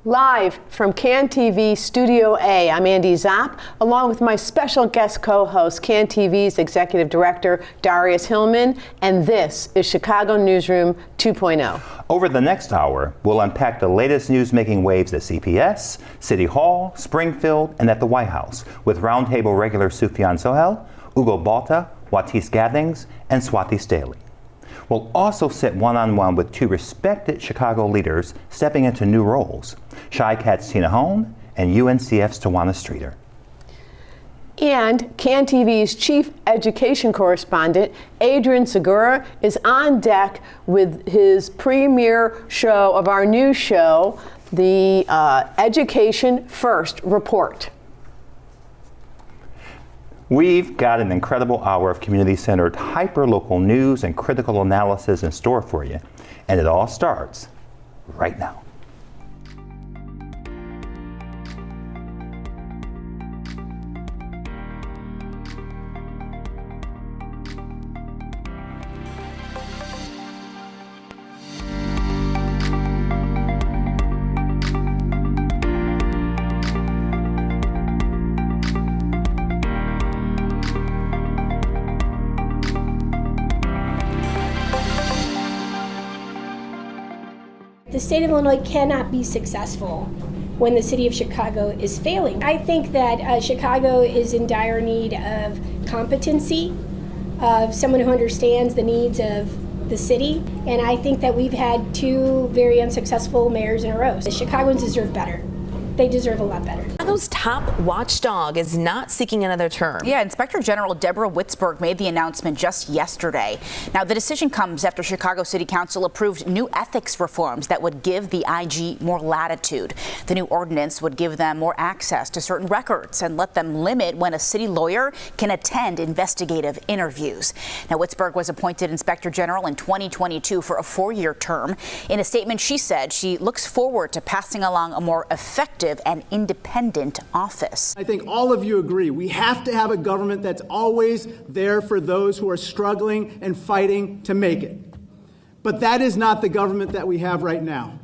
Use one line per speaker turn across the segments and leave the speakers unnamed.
Live from CAN TV Studio A, I'm Andy Zopp, along with my special guest co-host, CAN TV's Executive Director, Darrious Hilmon, and this is Chicago Newsroom 2.0.
Over the next hour, we'll unpack the latest news-making waves at CPS, City Hall, Springfield, and at the White House, with roundtable regular Sufyan Sohel, Ugo Balta, Juatise Gathings, and Swathi Staley. We'll also sit one-on-one with two respected Chicago leaders stepping into new roles, CHICAT's Tina Hone and UNCF's Tawanna Streater.
And CAN TV's Chief Education Correspondent, Adrian Segura, is on deck with his premiere show of our new show, the Education First Report.
We've got an incredible hour of community-centered, hyper-local news and critical analysis in store for you, and it all starts right now.
The state of Illinois cannot be successful when the city of Chicago is failing. I think that Chicago is in dire need of competency, of someone who understands the needs of the city, and I think that we've had two very unsuccessful mayors in a row. The Chicagoans deserve better. They deserve a lot better.
Chicago's top watchdog is not seeking another term.
Yeah, Inspector General Deborah Witzberg made the announcement just yesterday. Now, the decision comes after Chicago City Council approved new ethics reforms that would give the IG more latitude. The new ordinance would give them more access to certain records and let them limit when a city lawyer can attend investigative interviews. Now, Witzberg was appointed Inspector General in 2022 for a 4-year term. In a statement, she said she looks forward to passing along a more effective and independent office.
I think all of you agree we have to have a government that's always there for those who are struggling and fighting to make it. But that is not the government that we have right now.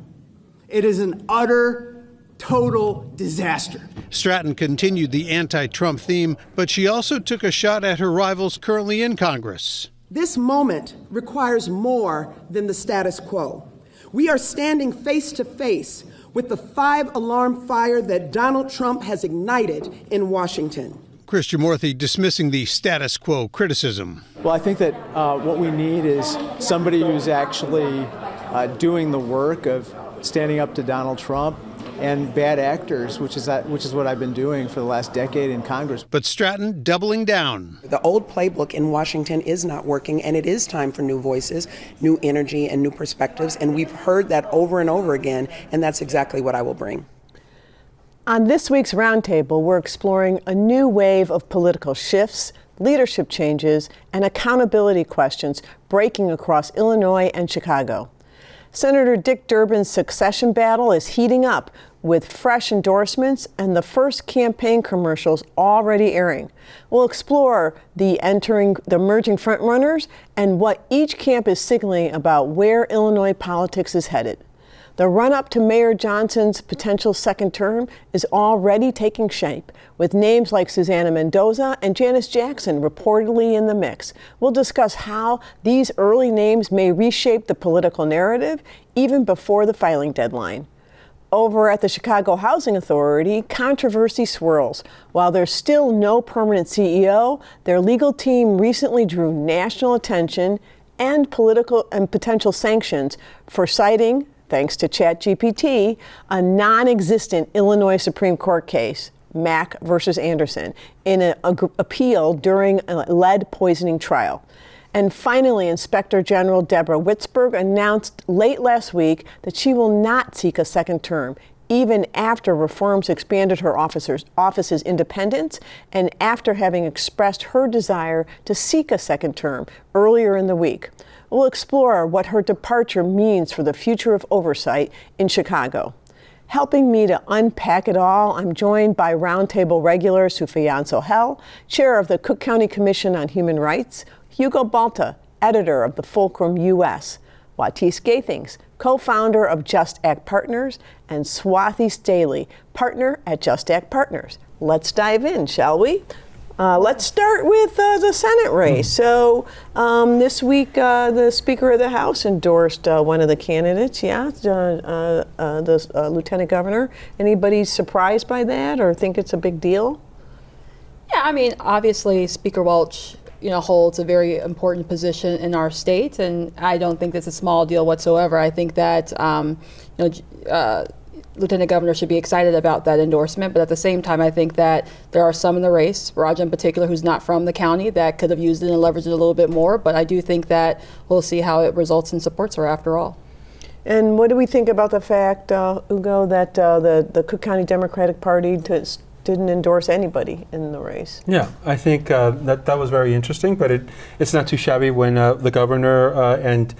It is an utter, total disaster.
Stratton continued the anti-Trump theme, but she also took a shot at her rivals currently in Congress.
This moment requires more than the status quo. We are standing face to face with the 5-alarm fire that Donald Trump has ignited in Washington.
Christian Morthy dismissing the status quo criticism.
Well, I think that what we need is somebody who's actually doing the work of standing up to Donald Trump and bad actors, which is what I've been doing for the last decade in Congress.
But Stratton doubling down.
The old playbook in Washington is not working, and it is time for new voices, new energy, and new perspectives. And we've heard that over and over again, and that's exactly what I will bring.
On this week's Roundtable, we're exploring a new wave of political shifts, leadership changes, and accountability questions breaking across Illinois and Chicago. Senator Dick Durbin's succession battle is heating up with fresh endorsements and the first campaign commercials already airing. We'll explore the emerging frontrunners and what each camp is signaling about where Illinois politics is headed. The run-up to Mayor Johnson's potential second term is already taking shape, with names like Susana Mendoza and Janice Jackson reportedly in the mix. We'll discuss how these early names may reshape the political narrative even before the filing deadline. Over at the Chicago Housing Authority, controversy swirls. While there's still no permanent CEO, their legal team recently drew national attention and political and potential sanctions for citing, thanks to ChatGPT, a non-existent Illinois Supreme Court case, Mack versus Anderson, in an appeal during a lead poisoning trial. And finally, Inspector General Deborah Witzberg announced late last week that she will not seek a second term, even after reforms expanded her office's independence and after having expressed her desire to seek a second term earlier in the week. We'll explore what her departure means for the future of oversight in Chicago. Helping me to unpack it all, I'm joined by Roundtable regular Sufyan Sohel, chair of the Cook County Commission on Human Rights, Ugo Balta, editor of the Fulcrum U.S., Juatise Gathings, co-founder of Just Act Partners, and Swathi Staley, partner at Just Act Partners. Let's dive in, shall we? Let's start with the Senate race. So this week, the Speaker of the House endorsed one of the candidates, the Lieutenant Governor. Anybody surprised by that or think it's a big deal?
Yeah, I mean, obviously, Speaker Welch, holds a very important position in our state, and I don't think that's a small deal whatsoever. I think that, Lieutenant Governor should be excited about that endorsement, but at the same time, I think that there are some in the race, Raja in particular, who's not from the county, that could have used it and leveraged it a little bit more, but I do think that we'll see how it results in supports her after all.
And what do we think about the fact, Ugo, that the Cook County Democratic Party didn't endorse anybody in the race?
Yeah, I think that was very interesting, but it's not too shabby when the governor and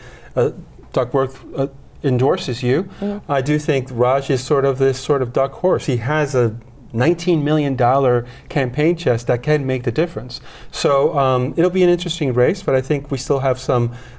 Duckworth endorses you. Mm-hmm. I do think Raj is sort of this sort of dark horse. He has a $19 million campaign chest that can make the difference. So it'll be an interesting race, but I think we still have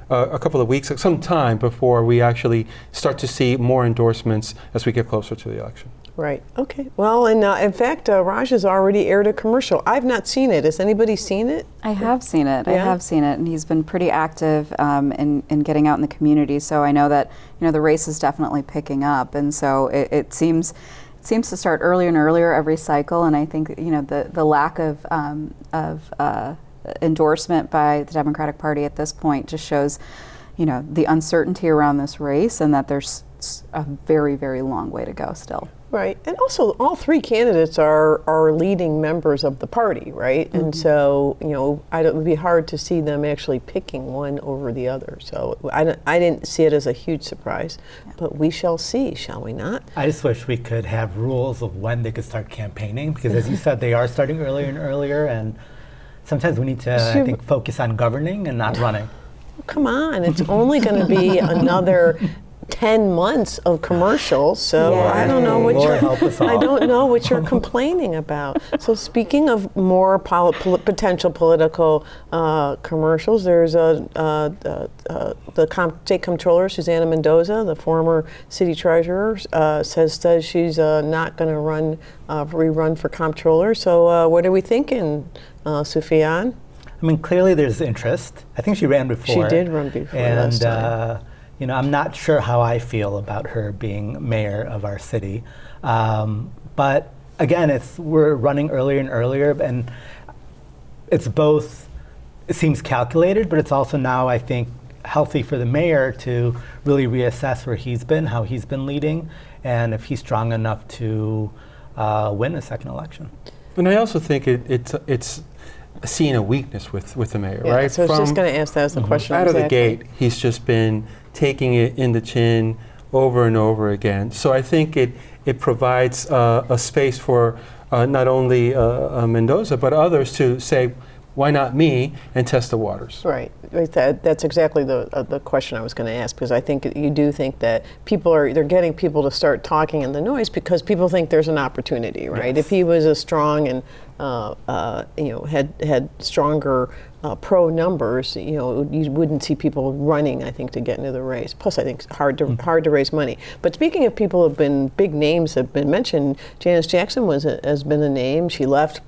a couple of weeks, some time before we actually start to see more endorsements as we get closer to the election.
Right. Okay. Well, and in fact, Raj has already aired a commercial. I've not seen it. Has anybody seen it?
I have seen it. Yeah? I have seen it, and he's been pretty active in getting out in the community. So I know that the race is definitely picking up, and so it seems to start earlier and earlier every cycle. And I think the lack of endorsement by the Democratic Party at this point just shows the uncertainty around this race, and that there's a very, very long way to go still.
Right, and also all three candidates are leading members of the party, right? Mm-hmm. And so, it would be hard to see them actually picking one over the other. So I didn't see it as a huge surprise, but we shall see, shall we not?
I just wish we could have rules of when they could start campaigning, because as you said, they are starting earlier and earlier, and sometimes we need to, I think, focus on governing and not running.
Come on, it's only going to be another 10 months of commercials, so I don't know what you're complaining about. So speaking of more potential political commercials, there's the state comptroller Susana Mendoza, the former city treasurer, says she's not going to rerun for comptroller. So what are we thinking, Sufyan?
I mean, clearly there's interest. I think she ran before.
She did run before last time.
I'm not sure how I feel about her being mayor of our city. But again, we're running earlier and earlier, and it's both, it seems calculated, but it's also now, I think, healthy for the mayor to really reassess where he's been, how he's been leading, and if he's strong enough to win a second election.
And I also think it's seeing a weakness with the mayor, right?
So I was just going to ask that as the question.
Out of the gate, he's just been taking it in the chin over and over again. So I think it provides a space for not only Mendoza, but others to say, why not me, and test the waters.
Right. That's exactly the question I was going to ask, because I think you do think that they're getting people to start talking in the noise because people think there's an opportunity, right? Yes. If he was as strong and had stronger pro numbers, you wouldn't see people running, I think, to get into the race. Plus, I think it's hard to raise money. But speaking of people who have been big names have been mentioned, Janice Jackson has been a name. She left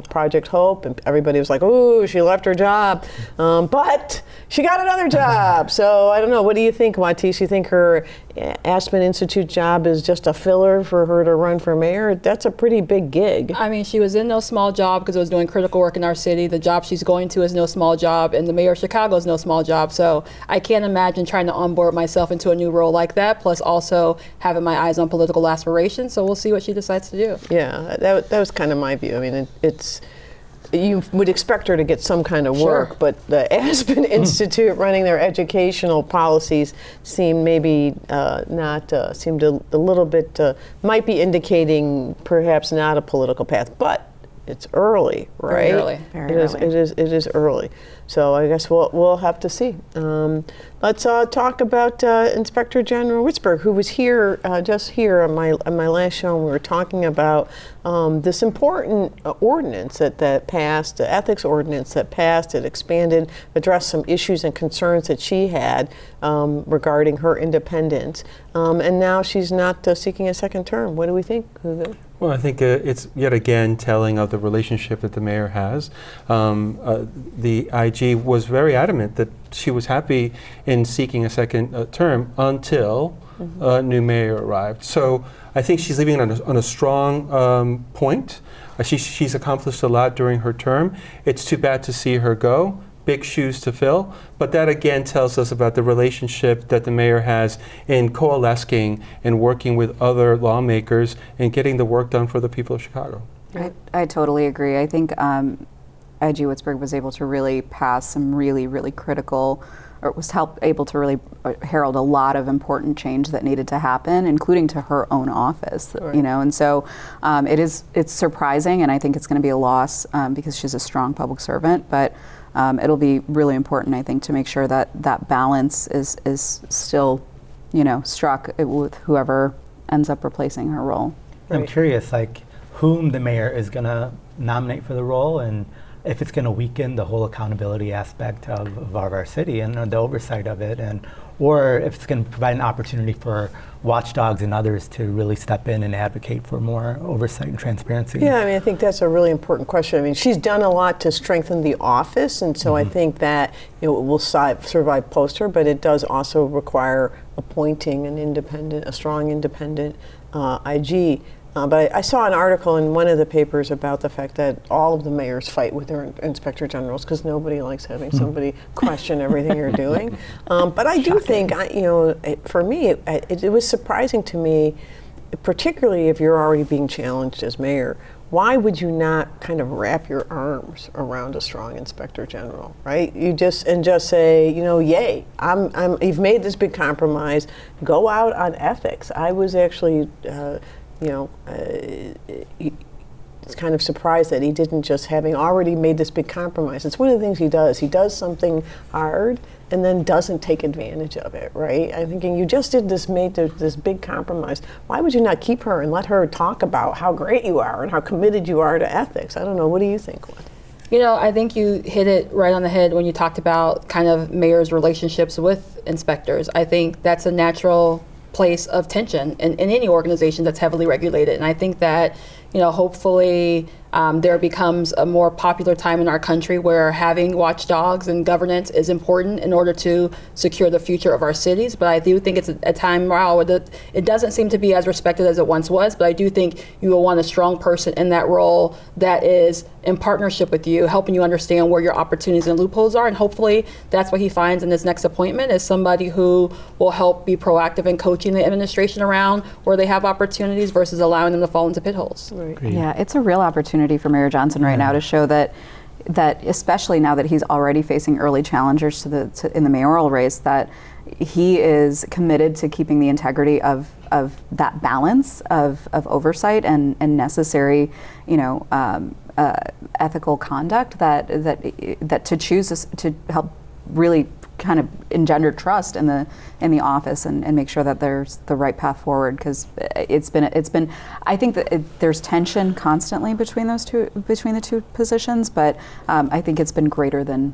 Project Hope, and everybody was like, "Ooh, she left her job," but she got another job. So I don't know. What do you think, Juatise? You think her Aspen Institute job is just a filler for her to run for mayor? That's a pretty big gig.
I mean, she was in no small job because it was doing critical work in our city. The job she's going to is no small job, and the mayor of Chicago is no small job. So I can't imagine trying to onboard myself into a new role like that, plus also having my eyes on political aspirations. So we'll see what she decides to do.
Yeah, that was kind of my view. I mean, you would expect her to get some kind of work, but the Aspen Institute running their educational policies seemed maybe seemed a little bit, might be indicating perhaps not a political path. But it's early, right?
Early.
Very
It is early. So I guess we'll have to see. Let's talk about Inspector General Witzberg, who was here just here on my last show. And we were talking about this important ordinance that passed, the ethics ordinance that passed. It expanded, addressed some issues and concerns that she had regarding her independence. And now she's not seeking a second term. What do we think, Hugo?
Well, I think it's yet again telling of the relationship that the mayor has. The IG was very adamant that she was happy in seeking a second term until a new mayor arrived. So I think she's leaving on a strong point. She's accomplished a lot during her term. It's too bad to see her go. Big shoes to fill, but that again tells us about the relationship that the mayor has in coalescing and working with other lawmakers and getting the work done for the people of Chicago.
I totally agree. I think IG Witzberg was able to really pass some really, really critical, or was able to really herald a lot of important change that needed to happen, including to her own office.
Right.
You know, and so it's surprising, and I think it's going to be a loss because she's a strong public servant, but. It'll be really important, I think, to make sure that that balance is still, struck with whoever ends up replacing her role.
I'm curious, whom the mayor is going to nominate for the role, and if it's going to weaken the whole accountability aspect of our city and the oversight of it, or if it's going to provide an opportunity for watchdogs and others to really step in and advocate for more oversight and transparency.
Yeah, I think that's a really important question. She's done a lot to strengthen the office, and so I think that it will survive post her, but it does also require appointing a strong independent IG. But I saw an article in one of the papers about the fact that all of the mayors fight with their inspector generals because nobody likes having somebody question everything you're doing. But I do think, for me, it was surprising to me, particularly if you're already being challenged as mayor. Why would you not kind of wrap your arms around a strong inspector general, right? You just say, yay! You've made this big compromise. Go out on ethics. I was actually. It's kind of surprised that he didn't just, having already made this big compromise. It's one of the things he does. He does something hard and then doesn't take advantage of it, right? I'm thinking, you just made this big compromise. Why would you not keep her and let her talk about how great you are and how committed you are to ethics? I don't know. What do you think, Juan?
I think you hit it right on the head when you talked about kind of mayors' relationships with inspectors. I think that's a natural place of tension in any organization that's heavily regulated. And I think that, hopefully there becomes a more popular time in our country where having watchdogs and governance is important in order to secure the future of our cities. But I do think it's a time now where it doesn't seem to be as respected as it once was. But I do think you will want a strong person in that role that is in partnership with you, helping you understand where your opportunities and loopholes are. And hopefully that's what he finds in his next appointment, is somebody who will help be proactive in coaching the administration around where they have opportunities versus allowing them to fall into pit holes.
Right.
Yeah, it's a real opportunity for Mayor Johnson right now to show that especially now that he's already facing early challengers in the mayoral race, that he is committed to keeping the integrity of that balance of oversight and necessary, ethical conduct that to choose to help really kind of engender trust in the office and make sure that there's the right path forward, because it's been I think that there's tension constantly between the two positions, but I think it's been greater than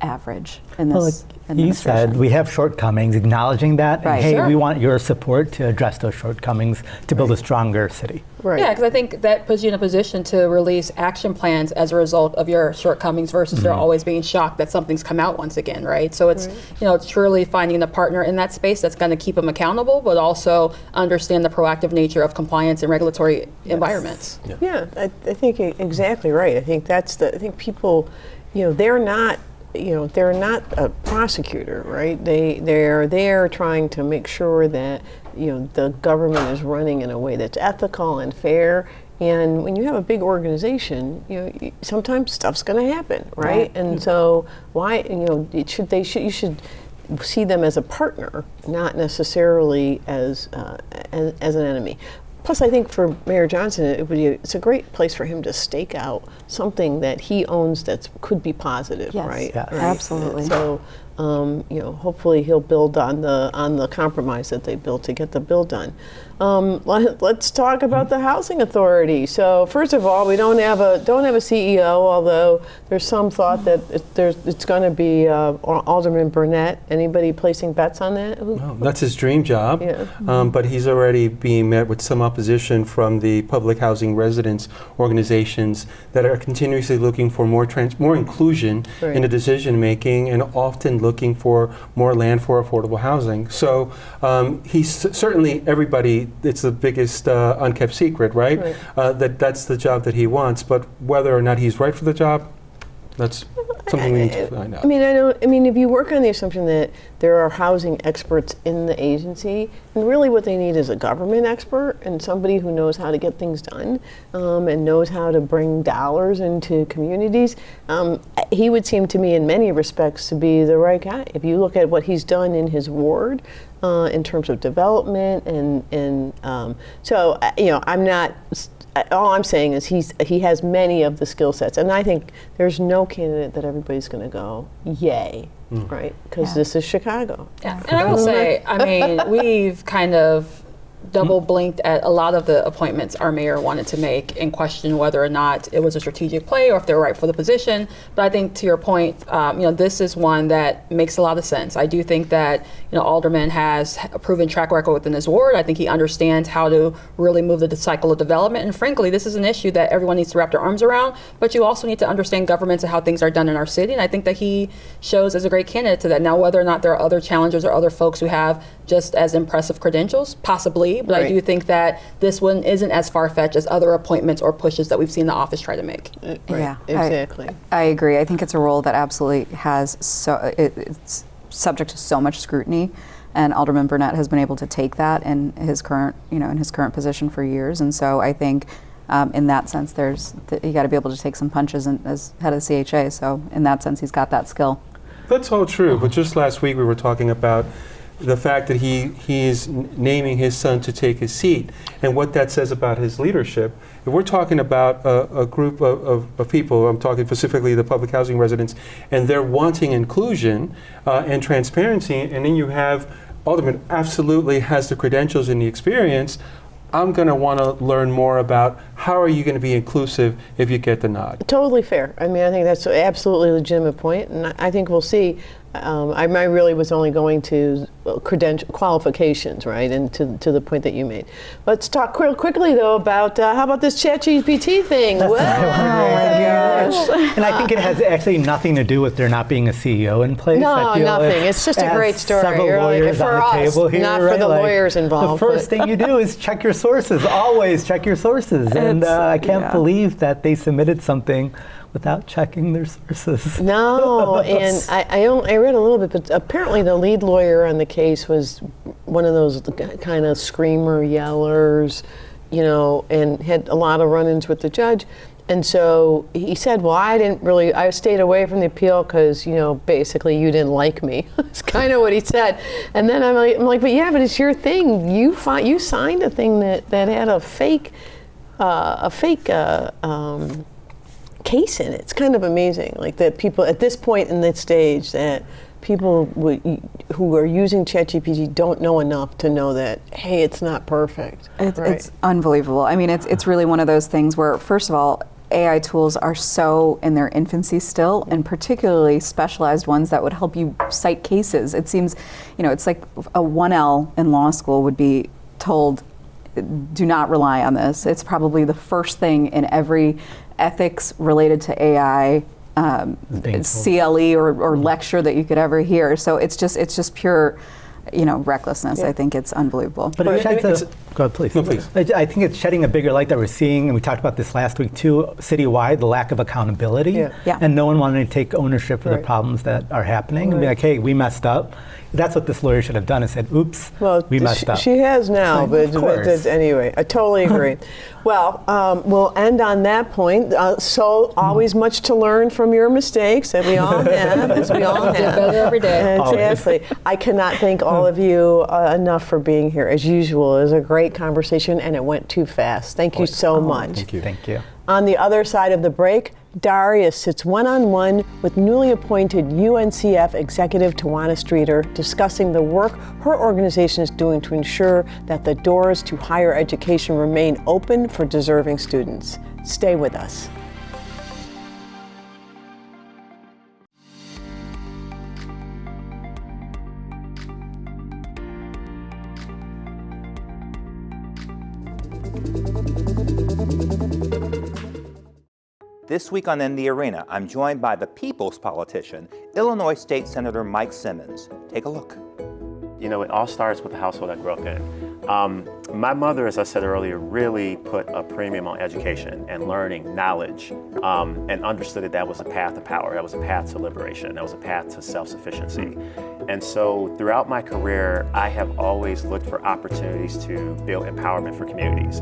average in this administration.
You said we have shortcomings, acknowledging that,
right.
And hey,
Sure.
we want your support to address those shortcomings to build a stronger city.
Right.
Yeah, because I think that puts you in a position to release action plans as a result of your shortcomings versus they're always being shocked that something's come out once again, right? So it's, it's truly finding a partner in that space that's going to keep them accountable, but also understand the proactive nature of compliance and regulatory environments.
Yeah, I think exactly right. I think I think people, they're not a prosecutor, right? They're there trying to make sure that the government is running in a way that's ethical and fair. And when you have a big organization, sometimes stuff's going to happen, right? And so why you should see them as a partner, not necessarily as an enemy. Plus, I think for Mayor Johnson, it's a great place for him to stake out something that he owns that could be positive,
Yes.
right?
Yes.
Right.
Absolutely.
So, hopefully he'll build on the compromise that they built to get the bill done. Let's talk about the housing authority. So first of all, we don't have a CEO, although there's some thought that it's going to be Alderman Burnett. Anybody placing bets on that?
No, that's his dream job.
Yeah.
But he's already being met with some opposition from the public housing residents organizations that are continuously looking for more inclusion in the decision making, and often looking for more land for affordable housing. So he's certainly everybody. It's the biggest unkept secret, right? That's the job that he wants. But whether or not he's right for the job, that's something we need to find out.
I mean, if you work on the assumption that there are housing experts in the agency, and really what they need is a government expert and somebody who knows how to get things done and knows how to bring dollars into communities, he would seem to me in many respects to be the right guy. If you look at what he's done in his ward in terms of development I'm not. All I'm saying is he has many of the skill sets, and I think there's no candidate that everybody's going to go yay, right? Because this is Chicago.
Yeah. And I will say, we've kind of double blinked at a lot of the appointments our mayor wanted to make and questioned whether or not it was a strategic play or if they were right for the position. But I think to your point, this is one that makes a lot of sense. I do think that Alderman has a proven track record within his ward. I think he understands how to really move the cycle of development. And frankly, this is an issue that everyone needs to wrap their arms around. But you also need to understand governments and how things are done in our city. And I think that he shows as a great candidate to that. Now, whether or not there are other challengers or other folks who have just as impressive credentials, possibly. But I do think that this one isn't as far-fetched as other appointments or pushes that we've seen the office try to make.
Right.
Yeah,
exactly.
I agree. I think it's a role that absolutely has it's subject to so much scrutiny, and Alderman Burnett has been able to take that in his current position for years. And so I think in that sense, you got to be able to take some punches as head of the CHA. So in that sense, he's got that skill.
That's all true. But just last week we were talking about the fact that he's naming his son to take his seat, and what that says about his leadership. If we're talking about a group of people, I'm talking specifically the public housing residents, and they're wanting inclusion and transparency, and then you have Alderman absolutely has the credentials and the experience, I'm going to want to learn more about how are you going to be inclusive if you get the nod.
Totally fair. I mean, I think that's an absolutely legitimate point, and I think we'll see. I really was only going to qualifications, right, and to the point that you made. Let's talk quickly, though, about how about this ChatGPT thing?
That's what I wanted. And I think it has actually nothing to do with there not being a CEO in place.
No, nothing. It's just a great story.
Several lawyers
for
on the
us,
table here,
not for the lawyers involved.
The first thing you do is check your sources. Always check your sources. And I can't believe that they submitted something without checking their sources.
No, and I read a little bit, but apparently the lead lawyer on the case was one of those kind of screamer yellers, and had a lot of run-ins with the judge. And so he said, well, I stayed away from the appeal because, basically you didn't like me. That's kind of what he said. And then I'm like, but it's your thing. You signed a thing that had a fake case in it. It's kind of amazing, like that people at this point in this stage, that people who are using ChatGPT don't know enough to know that, hey, it's not perfect.
It's unbelievable. I mean, it's really one of those things where, first of all, AI tools are so in their infancy still, and particularly specialized ones that would help you cite cases. It seems, it's like a 1L in law school would be told, do not rely on this. It's probably the first thing in every ethics related to AI CLE or lecture that you could ever hear. So it's just pure, recklessness. Yeah. I think it's unbelievable.
But it sheds go ahead, please.
No, please.
I think it's shedding a bigger light that we're seeing, and we talked about this last week too, citywide, the lack of accountability.
Yeah.
And no one wanting to take ownership for the problems that are happening and be like, hey, we messed up. That's what this lawyer should have done, is said, oops, we messed up.
She has now, but anyway, I totally agree. Well, we'll end on that point. So always much to learn from your mistakes that we all have, as we all have.
Better every day.
Exactly. I cannot thank all all of you enough for being here. As usual, it was a great conversation and it went too fast. Thank you so much.
Thank you. Thank you.
On the other side of the break, Darrious sits one-on-one with newly appointed UNCF executive Tawanna Streater, discussing the work her organization is doing to ensure that the doors to higher education remain open for deserving students. Stay with us.
This week on In the Arena, I'm joined by the people's politician, Illinois State Senator Mike Simmons. Take a look.
You know, it all starts with the household I grew up in. My mother, as I said earlier, really put a premium on education and learning, knowledge, and understood that was a path to power, that was a path to liberation, that was a path to self-sufficiency. And so throughout my career, I have always looked for opportunities to build empowerment for communities.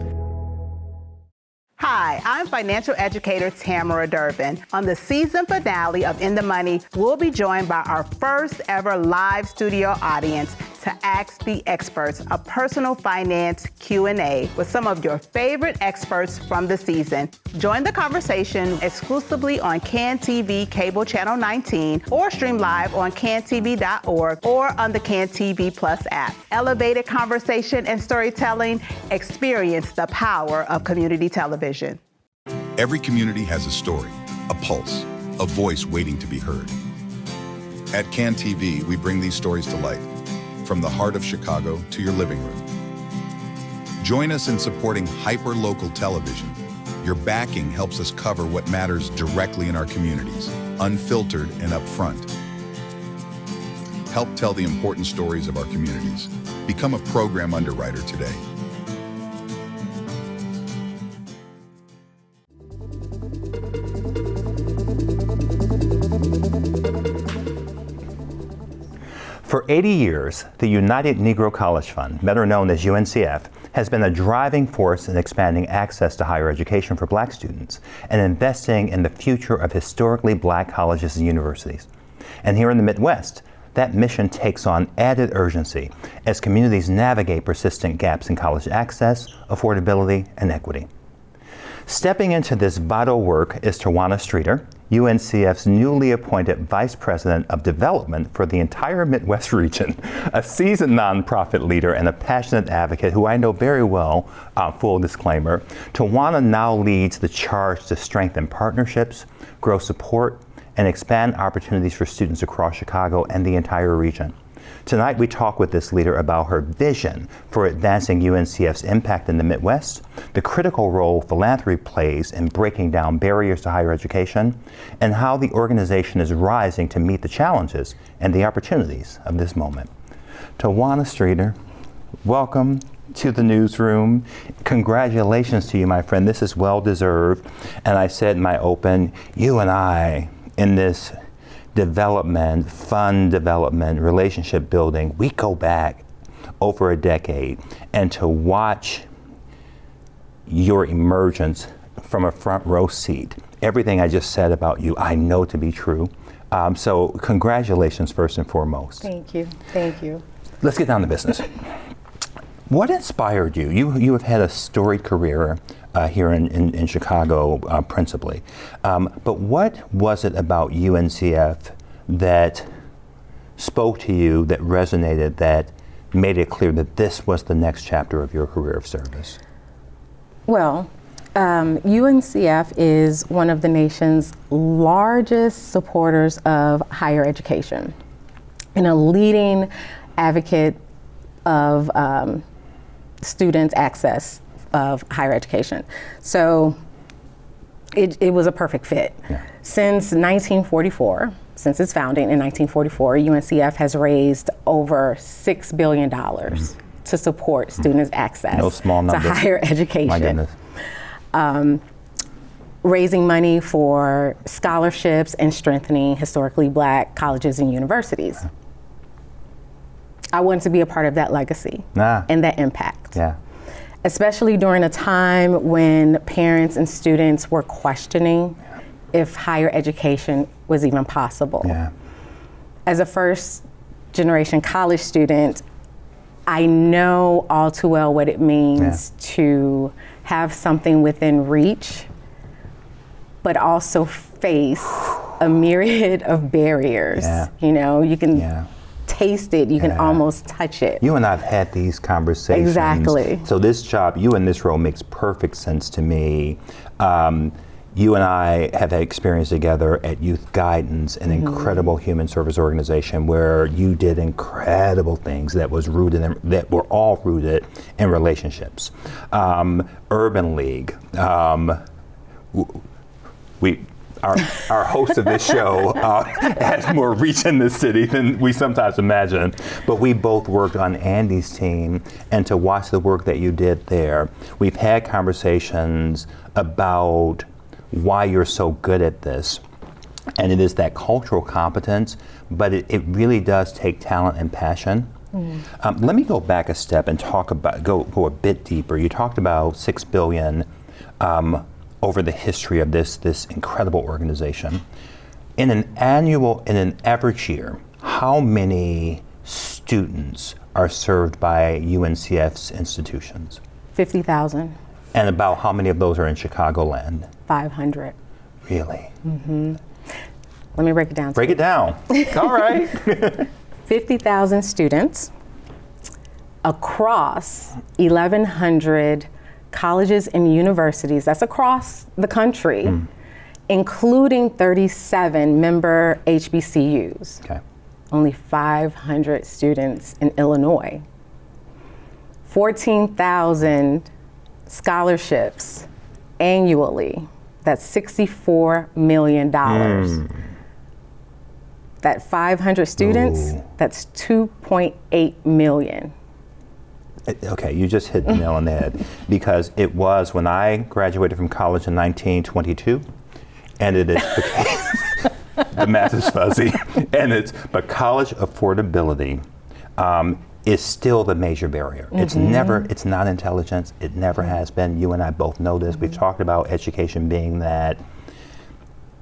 Hi, I'm financial educator Tamara Durbin. On the season finale of In the Money, we'll be joined by our first ever live studio audience to Ask the Experts, a personal finance Q&A with some of your favorite experts from the season. Join the conversation exclusively on CAN TV Cable Channel 19 or stream live on cantv.org or on the CAN TV Plus app. Elevated conversation and storytelling. Experience the power of community television.
Every community has a story, a pulse, a voice waiting to be heard. At CAN TV, we bring these stories to life, from the heart of Chicago to your living room. Join us in supporting hyper-local television. Your backing helps us cover what matters directly in our communities, unfiltered and upfront. Help tell the important stories of our communities. Become a program underwriter today.
For 80 years, the United Negro College Fund, better known as UNCF, has been a driving force in expanding access to higher education for Black students and investing in the future of historically Black colleges and universities. And here in the Midwest, that mission takes on added urgency as communities navigate persistent gaps in college access, affordability, and equity. Stepping into this vital work is Tawanna Streater, UNCF's newly appointed Vice President of Development for the entire Midwest region, a seasoned nonprofit leader and a passionate advocate who I know very well, full disclaimer. Tawanna now leads the charge to strengthen partnerships, grow support, and expand opportunities for students across Chicago and the entire region. Tonight, we talk with this leader about her vision for advancing UNCF's impact in the Midwest, the critical role philanthropy plays in breaking down barriers to higher education, and how the organization is rising to meet the challenges and the opportunities of this moment. Tawanna Streater, welcome to the newsroom. Congratulations to you, my friend. This is well deserved. And I said in my open, you and I, in this development, fun development, relationship building, we go back over a decade, and to watch your emergence from a front row seat, everything I just said about you, I know to be true. So congratulations first and foremost.
Thank you, thank you.
Let's get down to business. What inspired you? You have had a storied career here in Chicago, principally. But what was it about UNCF that spoke to you, that resonated, that made it clear that this was the next chapter of your career of service?
Well, UNCF is one of the nation's largest supporters of higher education and a leading advocate of students' access of higher education. So it was a perfect fit. Yeah. Since 1944, since its founding in 1944, UNCF has raised over $6 billion to support students' access to higher education.
My goodness.
Raising money for scholarships and strengthening historically Black colleges and universities. Yeah. I wanted to be a part of that legacy and that impact.
Yeah.
Especially during a time when parents and students were questioning if higher education was even possible.
Yeah.
As a first generation college student, I know all too well what it means to have something within reach, but also face a myriad of barriers. You know, you can taste it, you can almost touch it.
You and I have had these conversations.
Exactly.
So this job, you in this role, makes perfect sense to me. You and I have had experience together at Youth Guidance, an incredible human service organization where you did incredible things that was rooted in, that were all rooted in relationships. Urban League. Our host of this show has more reach in this city than we sometimes imagine. But we both worked on Andy's team, and to watch the work that you did there, we've had conversations about why you're so good at this. And it is that cultural competence, but it really does take talent and passion. Let me go back a step and talk about, go a bit deeper. You talked about $6 billion over the history of this incredible organization. In an average year, how many students are served by UNCF's institutions?
50,000.
And about how many of those are in Chicagoland?
500.
Really?
Let me break it down.
Break it down. All right.
50,000 students across 1,100 colleges and universities. That's across the country, including 37 member HBCUs.
Okay.
Only 500 students in Illinois. 14,000 scholarships annually. That's $64 million. That 500 students, that's 2.8 million.
Okay, you just hit the nail on the head, because it was when I graduated from college in 1922, and it is the math is fuzzy, but college affordability is still the major barrier. It's not intelligence. It never has been. You and I both know this. We've talked about education being that,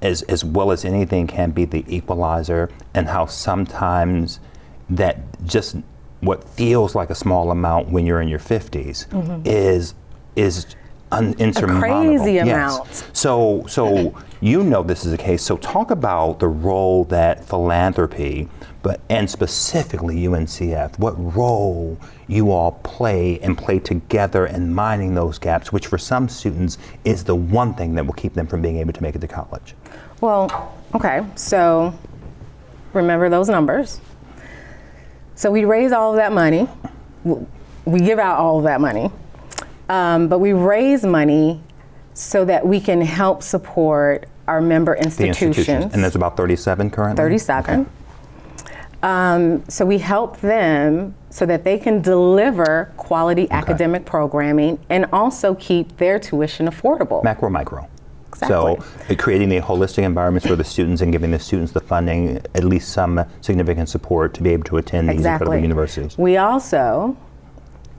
as well as anything, can be the equalizer, and how sometimes that just what feels like a small amount when you're in your 50s is insurmountable.
A crazy amount.
So you know this is the case. So talk about the role that philanthropy, and specifically UNCF, what role you all play together in mining those gaps, which for some students is the one thing that will keep them from being able to make it to college.
Well, okay, so remember those numbers. So we raise all of that money. We give out all of that money. But we raise money so that we can help support our member institutions.
And there's about 37 currently?
37. Okay. So we help them so that they can deliver quality academic programming and also keep their tuition affordable.
Macro, micro.
Exactly.
So creating the holistic environments for the students and giving the students the funding, at least some significant support to be able to attend these incredible universities.
We also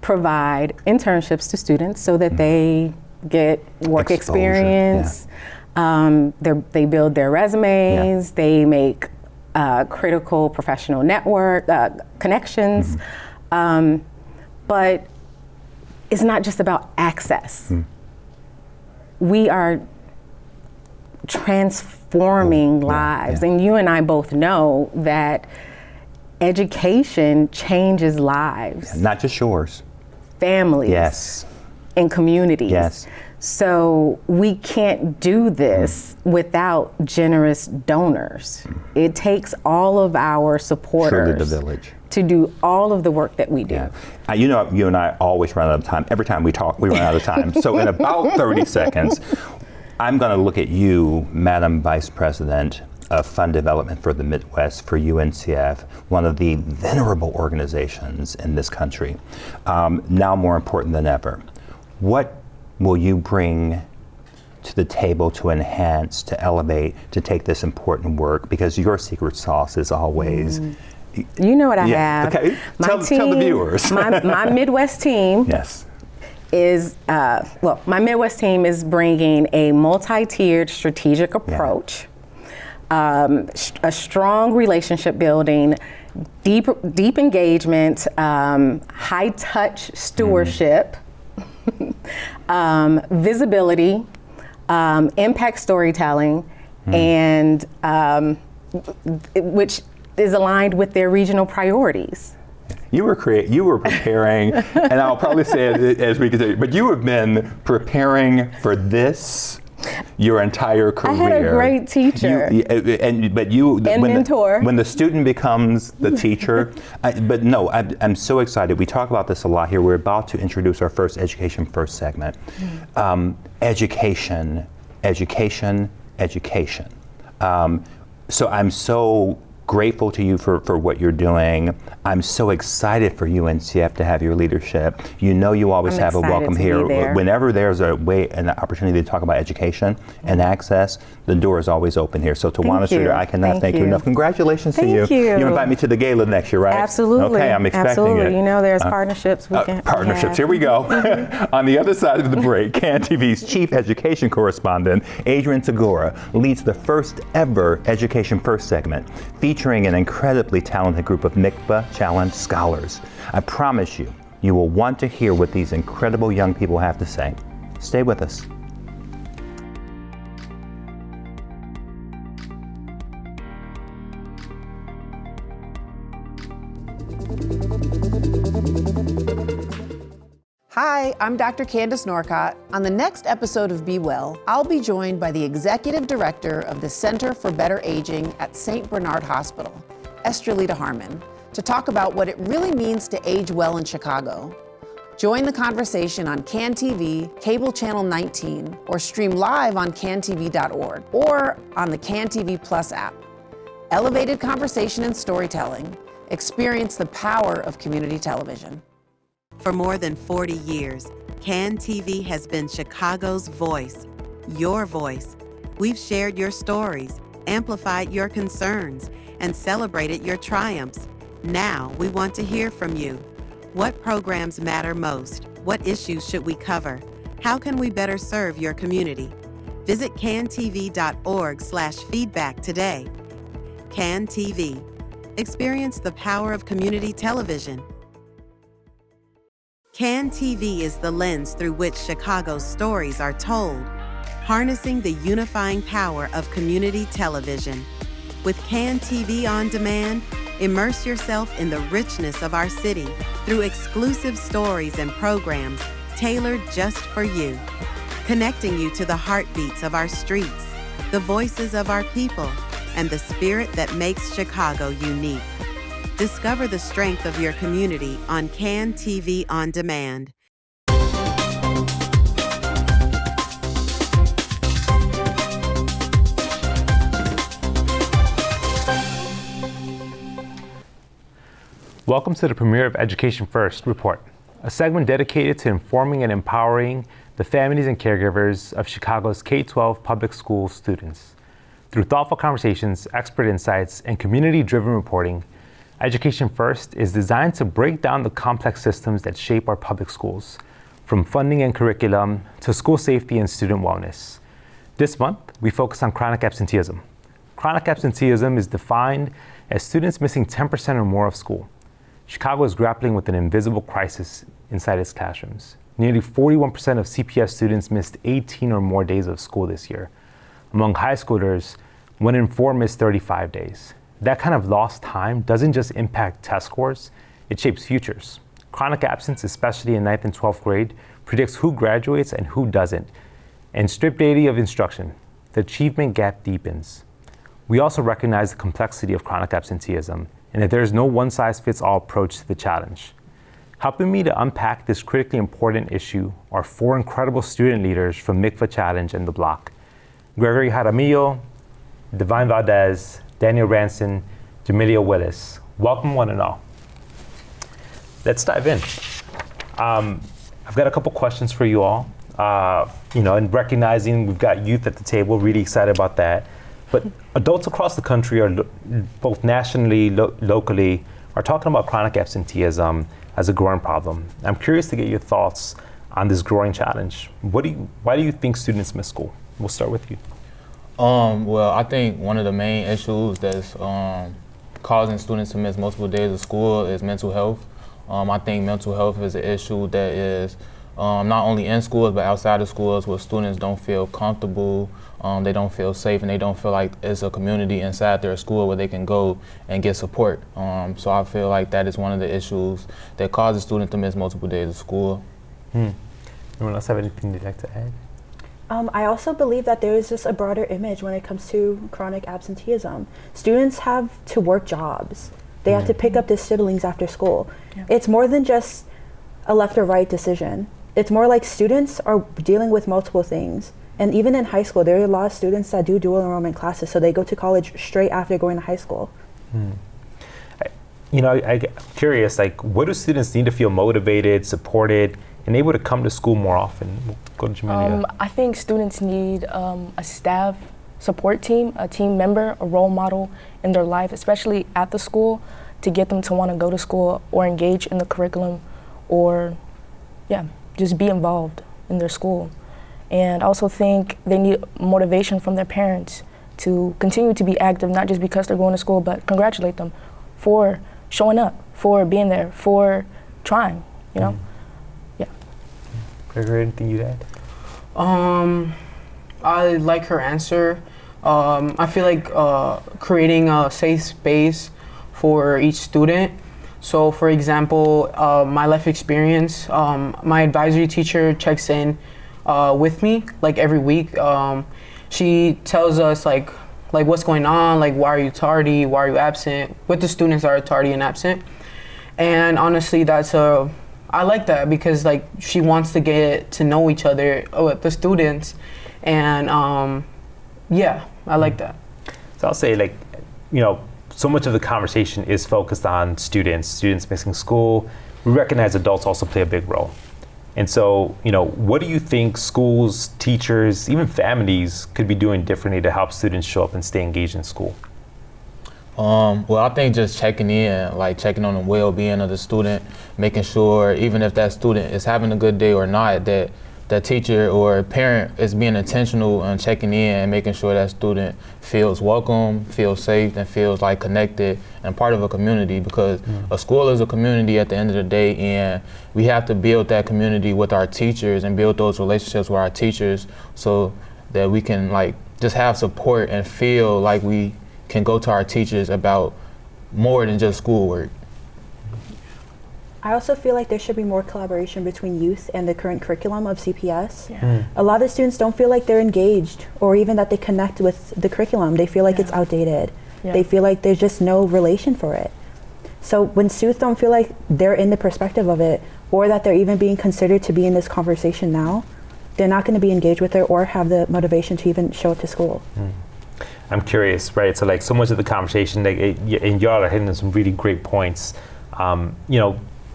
provide internships to students so that they get work experience. They build their resumes. They make critical professional network connections. But it's not just about access. We are transforming lives. And you and I both know that education changes lives.
Not just yours.
Families. And communities. So we can't do this without generous donors. It takes all of our supporters
the village
to do all of the work that we do.
You know, you and I always run out of time. Every time we talk, we run out of time. So in about 30 seconds, I'm going to look at you, Madam Vice President of Fund Development for the Midwest for UNCF, one of the venerable organizations in this country, now more important than ever. What will you bring to the table to enhance, to elevate, to take this important work? Because your secret sauce is always...
You know what I have.
Okay. Tell the viewers.
my Midwest team is, my Midwest team is bringing a multi-tiered strategic approach, a strong relationship building, deep engagement, high touch stewardship, visibility, impact storytelling, and which is aligned with their regional priorities.
You were preparing, and I'll probably say it as we can say, but you have been preparing for this your entire career.
I had a great teacher.
Mentor. When the student becomes the teacher, I'm so excited. We talk about this a lot here. We're about to introduce our first Education First segment. Education. So I'm so grateful to you for what you're doing. I'm so excited for UNCF to have your leadership. You know you always have a welcome here. Whenever there's an opportunity to talk about education and access, the door is always open here. So Tawanna Streater, I cannot thank you enough. Congratulations to you. You invite me to the gala next year, right?
Absolutely.
Okay, I'm expecting it.
You know there's partnerships we can
Partnerships, here we go. On the other side of the break, CAN-TV's Chief Education Correspondent, Adrian Segura, leads the first ever Education First segment, featuring an incredibly talented group of MICVA Challenge scholars. I promise you, you will want to hear what these incredible young people have to say. Stay with us.
Hi, I'm Dr. Candace Norcott. On the next episode of Be Well, I'll be joined by the Executive Director of the Center for Better Aging at St. Bernard Hospital, Estrelita Harmon, to talk about what it really means to age well in Chicago. Join the conversation on CAN-TV, Cable Channel 19, or stream live on cantv.org or on the CAN-TV Plus app. Elevated conversation and storytelling. Experience the power of community television.
For more than 40 years, CAN-TV has been Chicago's voice, your voice. We've shared your stories, amplified your concerns, and celebrated your triumphs. Now we want to hear from you. What programs matter most? What issues should we cover? How can we better serve your community? Visit cantv.org/feedback today. CAN-TV. Experience the power of community television. CAN-TV is the lens through which Chicago's stories are told, harnessing the unifying power of community television. With CAN-TV On Demand, immerse yourself in the richness of our city through exclusive stories and programs tailored just for you, connecting you to the heartbeats of our streets, the voices of our people, and the spirit that makes Chicago unique. Discover the strength of your community on CAN-TV On Demand.
Welcome to the premiere of Education First Report, a segment dedicated to informing and empowering the families and caregivers of Chicago's K-12 public school students. Through thoughtful conversations, expert insights, and community-driven reporting, Education First is designed to break down the complex systems that shape our public schools, from funding and curriculum to school safety and student wellness. This month, we focus on chronic absenteeism. Chronic absenteeism is defined as students missing 10% or more of school. Chicago is grappling with an invisible crisis inside its classrooms. Nearly 41% of CPS students missed 18 or more days of school this year. Among high schoolers, 1 in 4 missed 35 days. That kind of lost time doesn't just impact test scores, it shapes futures. Chronic absence, especially in 9th and 12th grade, predicts who graduates and who doesn't. And stripped daily of instruction, the achievement gap deepens. We also recognize the complexity of chronic absenteeism and that there is no one-size-fits-all approach to the challenge. Helping me to unpack this critically important issue are 4 incredible student leaders from MICVA Challenge and the Block: Gregory Jaramillo, Divine Valdez, Daniel Ranson, Jamelia Willis. Welcome, one and all. Let's dive in. I've got a couple questions for you all. And recognizing we've got youth at the table, really excited about that. But adults across the country, are both nationally, locally, are talking about chronic absenteeism as a growing problem. I'm curious to get your thoughts on this growing challenge. Why do you think students miss school? We'll start with you.
Well, I think one of the main issues that's causing students to miss multiple days of school is mental health. I think mental health is an issue that is not only in schools but outside of schools, where students don't feel comfortable, they don't feel safe, and they don't feel like it's a community inside their school where they can go and get support. So I feel like that is one of the issues that causes students to miss multiple days of school.
Anyone else have anything they'd like to add?
I also believe that there is just a broader image when it comes to chronic absenteeism. Students have to work jobs. They have to pick up their siblings after school. Yeah. It's more than just a left or right decision. It's more like students are dealing with multiple things. And even in high school, there are a lot of students that do dual enrollment classes, so they go to college straight after going to high school.
I'm curious, like, what do students need to feel motivated, supported, and able to come to school more often? We'll go to Jamelia.
I think students need a staff support team, a team member, a role model in their life, especially at the school, to get them to want to go to school or engage in the curriculum or, just be involved in their school. And I also think they need motivation from their parents to continue to be active, not just because they're going to school, but congratulate them for showing up, for being there, for trying, you know?
Gregory, anything you'd add?
I like her answer. I feel like creating a safe space for each student. So for example, my life experience, my advisory teacher checks in with me like every week. She tells us like what's going on, like why are you tardy, why are you absent, what the students are tardy and absent. And honestly, I like that because like she wants to get to know each other, the students, and I like that.
So I'll say, like, so much of the conversation is focused on students missing school. We recognize adults also play a big role. And so, what do you think schools, teachers, even families could be doing differently to help students show up and stay engaged in school?
Well, I think just checking in, like checking on the well-being of the student, making sure even if that student is having a good day or not, that that teacher or parent is being intentional on checking in and making sure that student feels welcome, feels safe, and feels like connected and part of a community, because a school is a community at the end of the day, and we have to build that community with our teachers and build those relationships with our teachers so that we can like just have support and feel like we can go to our teachers about more than just schoolwork.
I also feel like there should be more collaboration between youth and the current curriculum of CPS. A lot of students don't feel like they're engaged or even that they connect with the curriculum. They feel like it's outdated. They feel like there's just no relation for it. So when students don't feel like they're in the perspective of it or that they're even being considered to be in this conversation now, they're not going to be engaged with it or have the motivation to even show up to school.
I'm curious, right? So like so much of the conversation, like, and y'all are hitting on some really great points.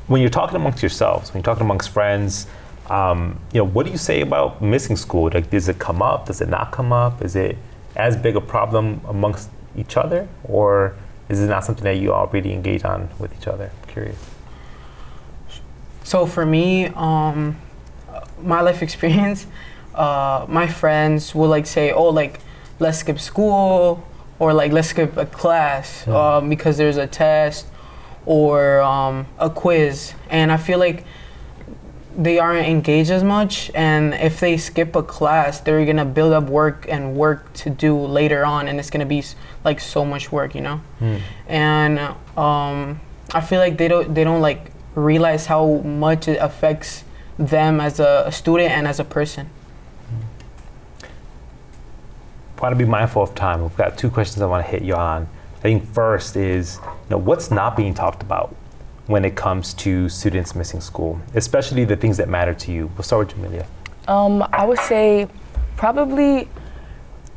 When you're talking amongst yourselves, when you're talking amongst friends, what do you say about missing school? Like, does it come up? Does it not come up? Is it as big a problem amongst each other, or is it not something that you all really engage on with each other? I'm curious.
So for me, my life experience, my friends will like say, oh, like, let's skip school, or like, let's skip a class because there's a test or a quiz. And I feel like they aren't engaged as much, and if they skip a class, they're gonna build up work to do later on, and it's gonna be like so much work, And I feel like they don't like realize how much it affects them as a student and as a person.
I want to be mindful of time. We've got two questions I want to hit you on. I think first is, what's not being talked about when it comes to students missing school, especially the things that matter to you? We'll start with Jamelia.
I would say probably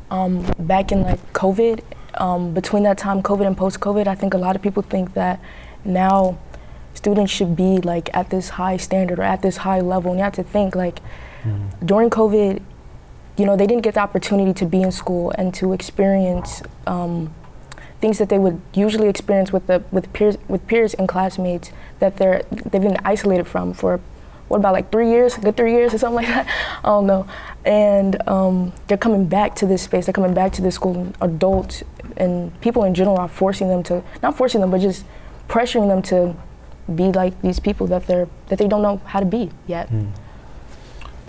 back in like COVID, between that time, COVID and post-COVID, I think a lot of people think that now students should be like at this high standard or at this high level. And you have to think like during COVID, they didn't get the opportunity to be in school and to experience things that they would usually experience with peers and classmates that they've been isolated from for what about like 3 years, a good 3 years or something like that? I don't know. And they're coming back to this space, they're coming back to this school, and adults and people in general are forcing them to, not forcing them, but just pressuring them to be like these people that they don't know how to be yet.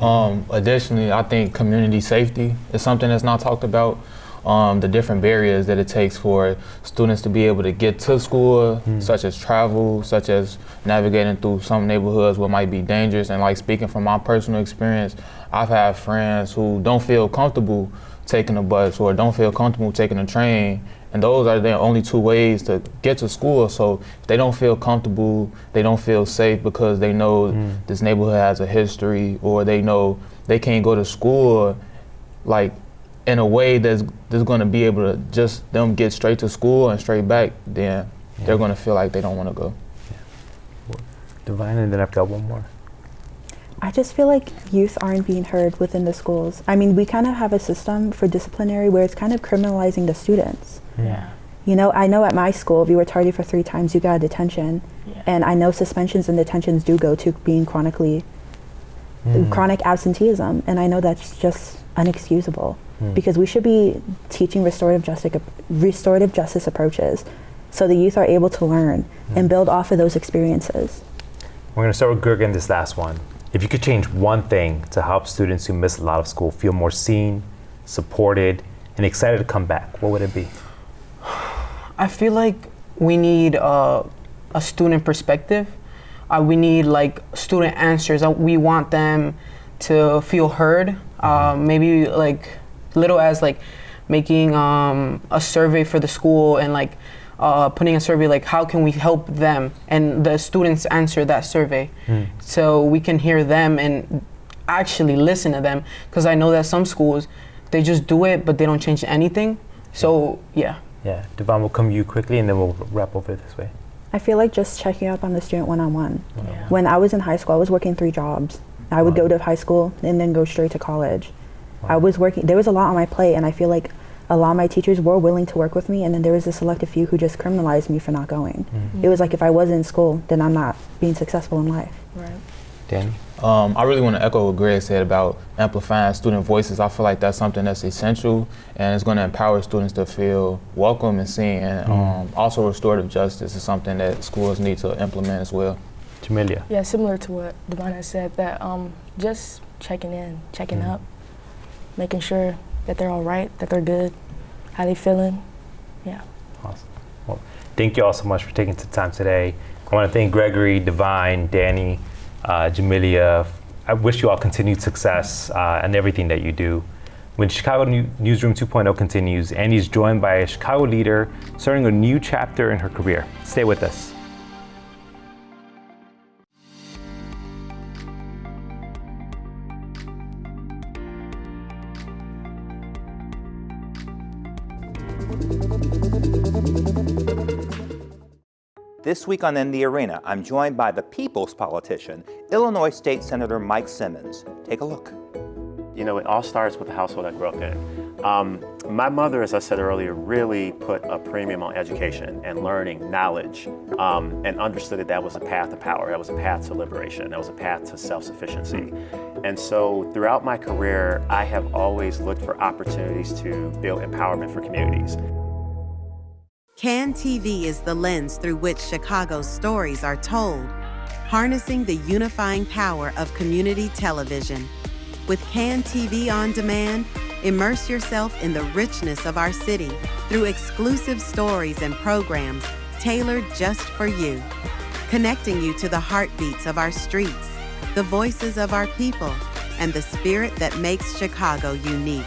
Additionally, I think community safety is something that's not talked about. The different barriers that it takes for students to be able to get to school, such as travel, such as navigating through some neighborhoods what might be dangerous. And like speaking from my personal experience, I've had friends who don't feel comfortable taking a bus or don't feel comfortable taking a train. And those are the only two ways to get to school. So if they don't feel comfortable, they don't feel safe because they know this neighborhood has a history, or they know they can't go to school like in a way that's going to be able to just them get straight to school and straight back, then they're going to feel like they don't want to go.
Divine, and then I've got one more.
I just feel like youth aren't being heard within the schools. I mean, we kind of have a system for disciplinary where it's kind of criminalizing the students.
Yeah.
You know, I know at my school, if you were tardy for 3 times, you got a detention. And I know suspensions and detentions do go to being chronic absenteeism. And I know that's just unexcusable because we should be teaching restorative justice approaches so the youth are able to learn and build off of those experiences.
We're going to start with Gurgen, this last one. If you could change one thing to help students who miss a lot of school feel more seen, supported, and excited to come back, what would it be?
I feel like we need a student perspective. We need like student answers. We want them to feel heard. Maybe like little as like making a survey for the school and like putting a survey like how can we help them, and the students answer that survey so we can hear them and actually listen to them, because I know that some schools they just do it but they don't change anything. So yeah.
Devon, we'll come to you quickly and then we'll wrap over this way.
I feel like just checking up on the student one-on-one. When I was in high school, I was working 3 jobs. I would go to high school and then go straight to college. I was working, there was a lot on my plate, and I feel like a lot of my teachers were willing to work with me, and then there was a selective few who just criminalized me for not going. It was like if I wasn't in school, then I'm not being successful in life.
Right.
Danny?
I really want to echo what Greg said about amplifying student voices. I feel like that's something that's essential, and it's going to empower students to feel welcome and seen. And also restorative justice is something that schools need to implement as well.
Jamelia?
Yeah, similar to what Devon has said, that just checking in, checking up, making sure that they're all right, that they're good, how they feeling. Yeah.
Awesome. Well, thank you all so much for taking the time today. I want to thank Gregory, Divine, Danny, Jamelia. I wish you all continued success in everything that you do. When Chicago Newsroom 2.0 continues, Andy's joined by a Chicago leader starting a new chapter in her career. Stay with us.
This week on In the Arena, I'm joined by the people's politician, Illinois State Senator Mike Simmons. Take a look.
You know, it all starts with the household I grew up in. My mother, as I said earlier, really put a premium on education and learning, knowledge, and understood that that was a path to power, that was a path to liberation, that was a path to self-sufficiency. And so throughout my career, I have always looked for opportunities to build empowerment for communities.
CAN TV is the lens through which Chicago's stories are told, harnessing the unifying power of community television. With CAN TV on demand, immerse yourself in the richness of our city through exclusive stories and programs tailored just for you, connecting you to the heartbeats of our streets, the voices of our people, and the spirit that makes Chicago unique.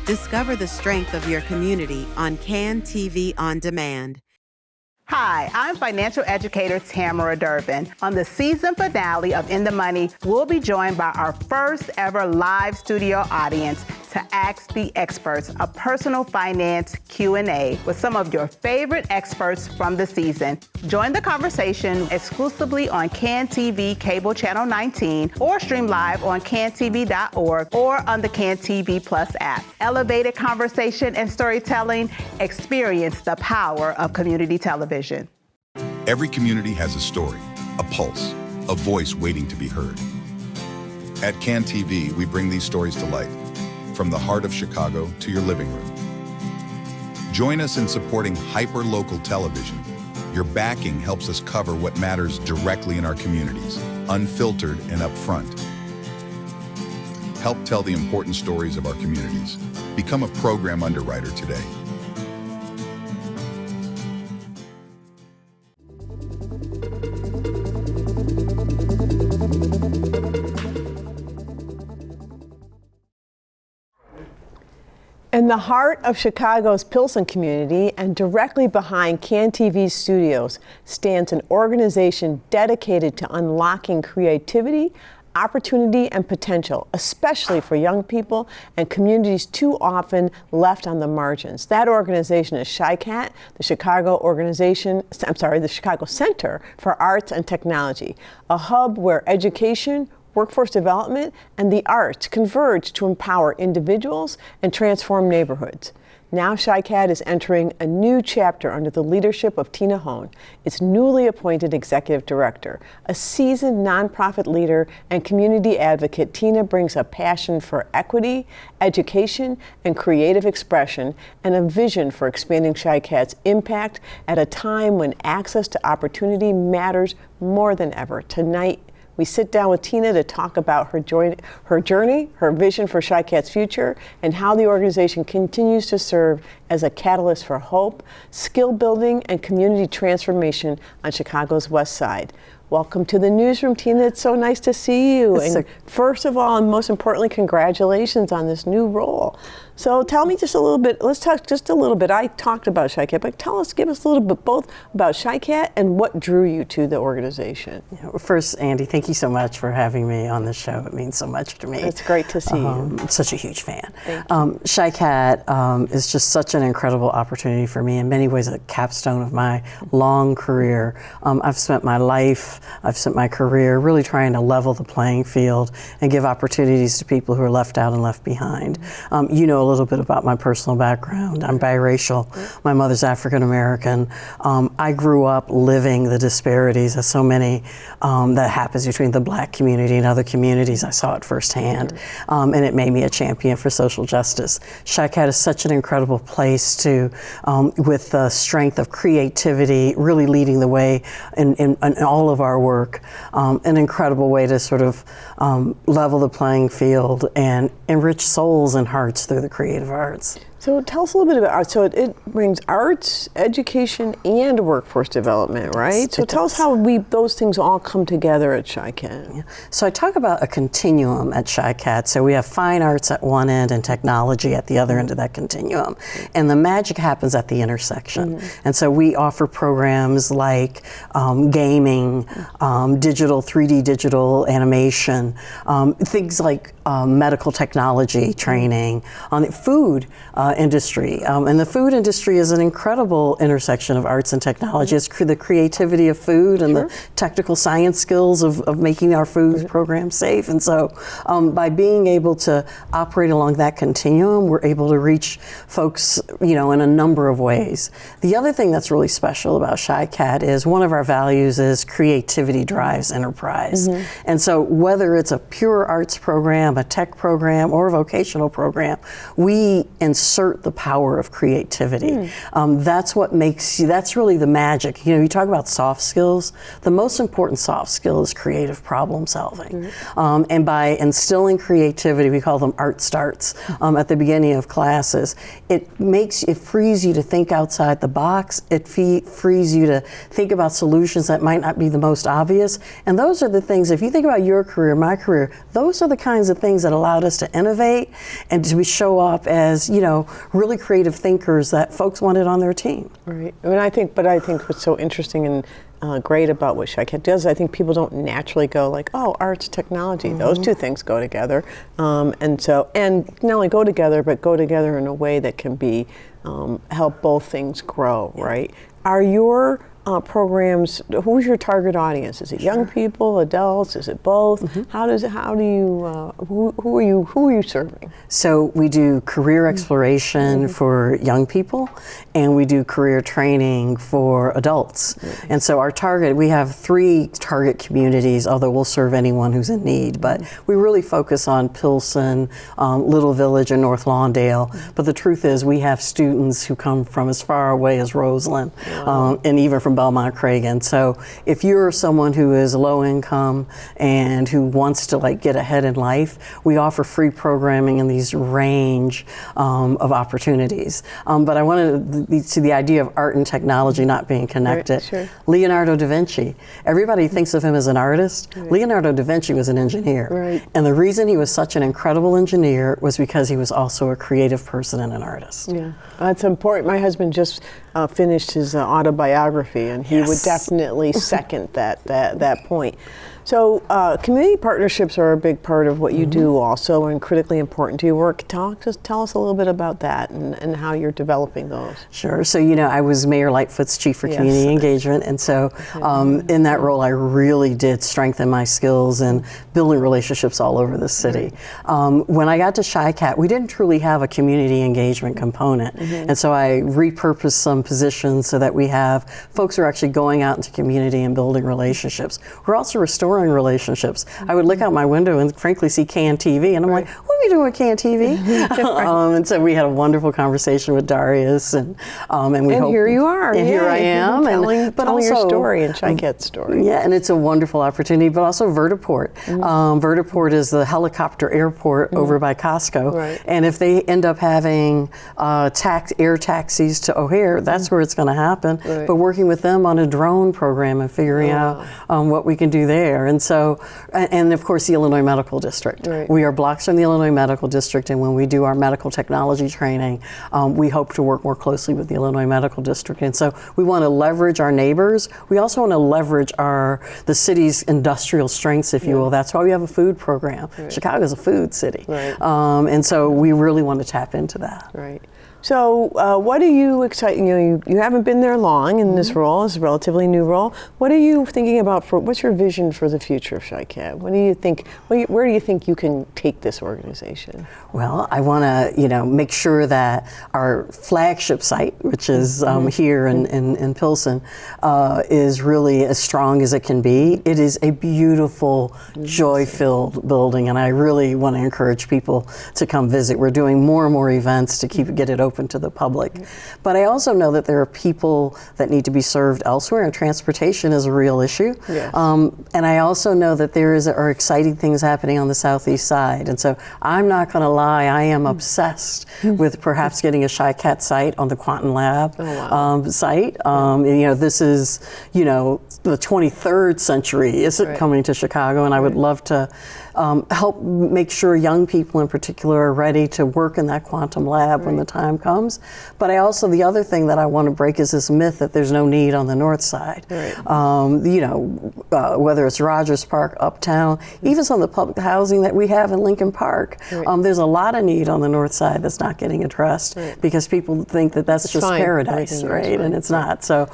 Discover the strength of your community on CAN TV on demand.
Hi, I'm financial educator Tamara Durbin. On the season finale of In the Money, we'll be joined by our first ever live studio audience to Ask the Experts, a personal finance Q&A with some of your favorite experts from the season. Join the conversation exclusively on CAN TV Cable Channel 19 or stream live on cantv.org or on the CAN TV Plus app. Elevated conversation and storytelling, experience the power of community television.
Every community has a story, a pulse, a voice waiting to be heard. At CAN TV, we bring these stories to life, from the heart of Chicago to your living room. Join us in supporting hyper-local television. Your backing helps us cover what matters directly in our communities, unfiltered and upfront. Help tell the important stories of our communities. Become a program underwriter today.
In the heart of Chicago's Pilsen community and directly behind CAN TV's studios stands an organization dedicated to unlocking creativity, opportunity, and potential, especially for young people and communities too often left on the margins. That organization is CHICAT, the Chicago Center for Arts and Technology, a hub where education, workforce development, and the arts converge to empower individuals and transform neighborhoods. Now CHICAT is entering a new chapter under the leadership of Tina Hone, its newly appointed executive director. A seasoned nonprofit leader and community advocate, Tina brings a passion for equity, education, and creative expression, and a vision for expanding CHICAT's impact at a time when access to opportunity matters more than ever. Tonight, we sit down with Tina to talk about her journey, her vision for CHICAT's future, and how the organization continues to serve as a catalyst for hope, skill building, and community transformation on Chicago's West Side. Welcome to the newsroom, Tina. It's so nice to see you. And first of all, and most importantly, congratulations on this new role. So tell me just a little bit, let's talk just a little bit. I talked about CHICAT, but give us a little bit both about CHICAT and what drew you to the organization.
Yeah, well, first, Andy, thank you so much for having me on the show. It means so much to me.
It's great to see you.
I'm such a huge fan. CHICAT is just such an incredible opportunity for me, in many ways a capstone of my long career. I've spent my career really trying to level the playing field and give opportunities to people who are left out and left behind. You know a little bit about my personal background. I'm biracial. My mother's African American. I grew up living the disparities of so many that happens between the Black community and other communities. I saw it firsthand, and it made me a champion for social justice. CHICAT is such an incredible place to, with the strength of creativity, really leading the way in all of our work, an incredible way to sort of level the playing field and enrich souls and hearts through the creative arts.
So tell us a little bit about art. So it brings arts, education, and workforce development, right?
Yes,
so tell us how those things all come together at CHICAT.
Yeah. So I talk about a continuum at CHICAT. So we have fine arts at one end and technology at the other end of that continuum. And the magic happens at the intersection. And so we offer programs like gaming, digital, 3D digital animation, things like medical technology training, on the food industry. And the food industry is an incredible intersection of arts and technology. It's the creativity of food and the technical science skills of making our food program safe. And so by being able to operate along that continuum, we're able to reach folks, in a number of ways. The other thing that's really special about CHICAT is one of our values is creativity drives enterprise. And so whether it's a pure arts program, a tech program, or a vocational program, we insert the power of creativity. That's what makes you, that's really the magic. You talk about soft skills. The most important soft skill is creative problem solving. And by instilling creativity, we call them art starts at the beginning of classes, it frees you to think outside the box. It frees you to think about solutions that might not be the most obvious. And those are the things, if you think about your career, my career, those are the kinds of things that allowed us to innovate and to show up as, really creative thinkers that folks wanted on their team.
Right. I think what's so interesting and great about what CHICAT does, I think people don't naturally go like, oh, arts, technology, those two things go together. And not only go together, but go together in a way that can be, help both things grow, right? Are your programs, who's your target audience? Is it young people, adults? Is it both? How do you, who are you serving?
So we do career exploration for young people, and we do career training for adults. And so our target, we have 3 target communities, although we'll serve anyone who's in need, but we really focus on Pilsen, Little Village, and North Lawndale. But the truth is we have students who come from as far away as Roseland, and even from Belmont Cragen. So if you're someone who is low income and who wants to get ahead in life, we offer free programming in these range of opportunities. But I wanted to the idea of art and technology not being connected.
Right, sure.
Leonardo da Vinci, everybody thinks of him as an artist. Leonardo da Vinci was an engineer. And the reason he was such an incredible engineer was because he was also a creative person and an artist.
Yeah, that's important. My husband just finished his autobiography, and he would definitely second that point. So community partnerships are a big part of what you do also, and critically important to your work. Tell us a little bit about that and how you're developing those.
Sure. So, I was Mayor Lightfoot's chief for community engagement, and so in that role I really did strengthen my skills in building relationships all over the city. When I got to CHICAT, we didn't truly have a community engagement component, and so I repurposed some positions so that we have folks who are actually going out into community and building relationships. We're also restoring relationships. I would look out my window and frankly see CAN-TV, and I'm like, what are we doing with CAN-TV? And so we had a wonderful conversation with Darrious, and we hope,
here you are.
And here I am,
telling
also
your story and CHICAT's story.
Yeah, and it's a wonderful opportunity, but also Vertiport. Vertiport is the helicopter airport over by Costco, and if they end up having air taxis to O'Hare, that's where it's going to happen. But working with them on a drone program and figuring out what we can do there. And so, and of course the Illinois Medical District. We are blocks from the Illinois Medical District, and when we do our medical technology training, we hope to work more closely with the Illinois Medical District. And so we want to leverage our neighbors. We also want to leverage the city's industrial strengths, if you will. That's why we have a food program. Chicago is a food city. And so we really want to tap into that.
So what are you excited, you haven't been there long in this role, it's a relatively new role. What are you thinking about what's your vision for the future of CHICAT? What do you think, where do you think you can take this organization?
Well, I want to, make sure that our flagship site, which is here in Pilsen, is really as strong as it can be. It is a beautiful, joy-filled building, and I really want to encourage people to come visit. We're doing more and more events to get it open to the public. But I also know that there are people that need to be served elsewhere, and transportation is a real issue. And I also know that there are exciting things happening on the southeast side. And so I'm not going to lie, I am obsessed with perhaps getting a CHICAT site on the Quantum Lab site. This is, the 23rd century is coming to Chicago, and I would love to help make sure young people in particular are ready to work in that quantum lab when the time comes. But the other thing that I want to break is this myth that there's no need on the north side. Whether it's Rogers Park, Uptown, even some of the public housing that we have in Lincoln Park, there's a lot of need on the north side that's not getting addressed because people think that that's just paradise, and it's not. So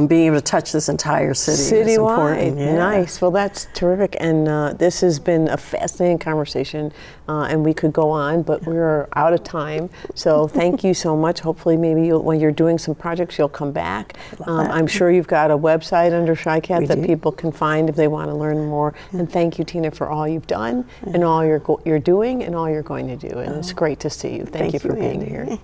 being able to touch this entire city is important.
Nice. Well, that's terrific, and this has been a fascinating conversation, and we could go on, but we're out of time. So thank you so much. Hopefully, maybe when you're doing some projects, you'll come back. I'm sure you've got a website under CHICAT that people can find if they want to learn more. And thank you, Tina, for all you've done and all you're doing and all you're going to do. And it's great to see you. Thank you for being here.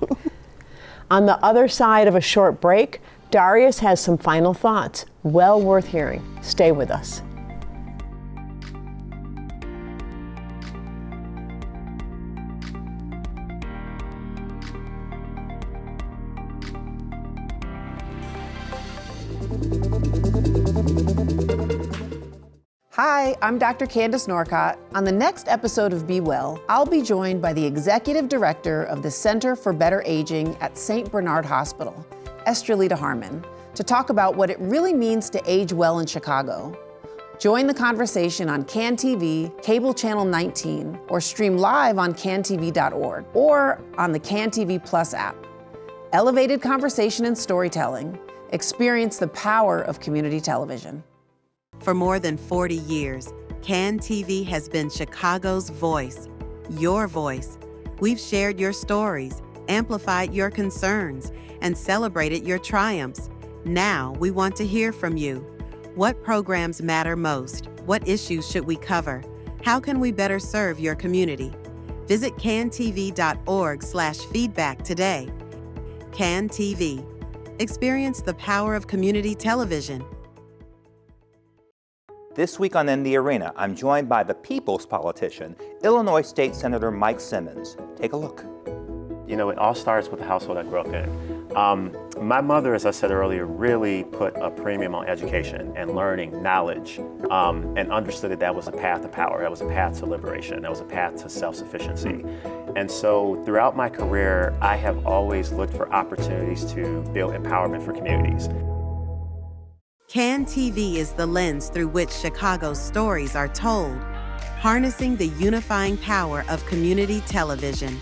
On the other side of a short break, Darrious has some final thoughts. Well worth hearing. Stay with us.
Hi, I'm Dr. Candace Norcott. On the next episode of Be Well, I'll be joined by the Executive Director of the Center for Better Aging at St. Bernard Hospital, Streater Harmon, to talk about what it really means to age well in Chicago. Join the conversation on CAN TV, cable channel 19, or stream live on cantv.org or on the CAN TV Plus app. Elevated conversation and storytelling, Experience the power of community television.
For more than 40 years, CAN TV has been Chicago's voice, your voice. We've shared your stories, amplified your concerns, and celebrated your triumphs. Now we want to hear from you. What programs matter most? What issues should we cover? How can we better serve your community? Visit cantv.org/feedback today. CAN TV. Experience the power of community television.
This week on In the Arena, I'm joined by the people's politician, Illinois State Senator Mike Simmons. Take a look.
You know, it all starts with the household I grew up in. My mother, as I said earlier, really put a premium on education and learning, knowledge, and understood that was a path to power, that was a path to liberation, that was a path to self-sufficiency. And so throughout my career, I have always looked for opportunities to build empowerment for communities.
CAN TV is the lens through which Chicago's stories are told, harnessing the unifying power of community television.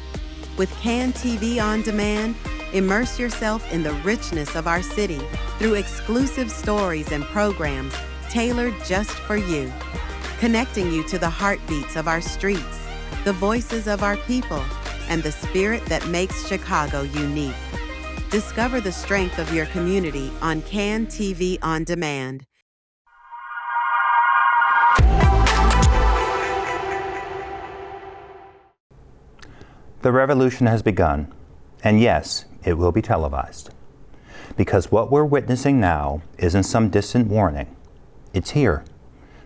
With CAN TV On Demand, immerse yourself in the richness of our city through exclusive stories and programs tailored just for you, connecting you to the heartbeats of our streets, the voices of our people, and the spirit that makes Chicago unique. Discover the strength of your community on CAN TV On Demand.
The revolution has begun, and yes, it will be televised. Because what we're witnessing now isn't some distant warning. It's here,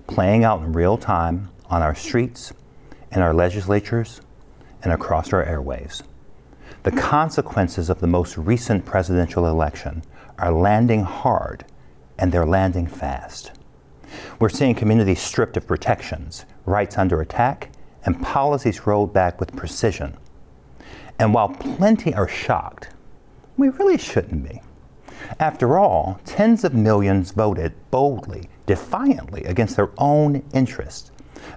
playing out in real time on our streets, in our legislatures, and across our airwaves. The consequences of the most recent presidential election are landing hard, and they're landing fast. We're seeing communities stripped of protections, rights under attack, and policies rolled back with precision. And while plenty are shocked, we really shouldn't be. After all, tens of millions voted boldly, defiantly against their own interests,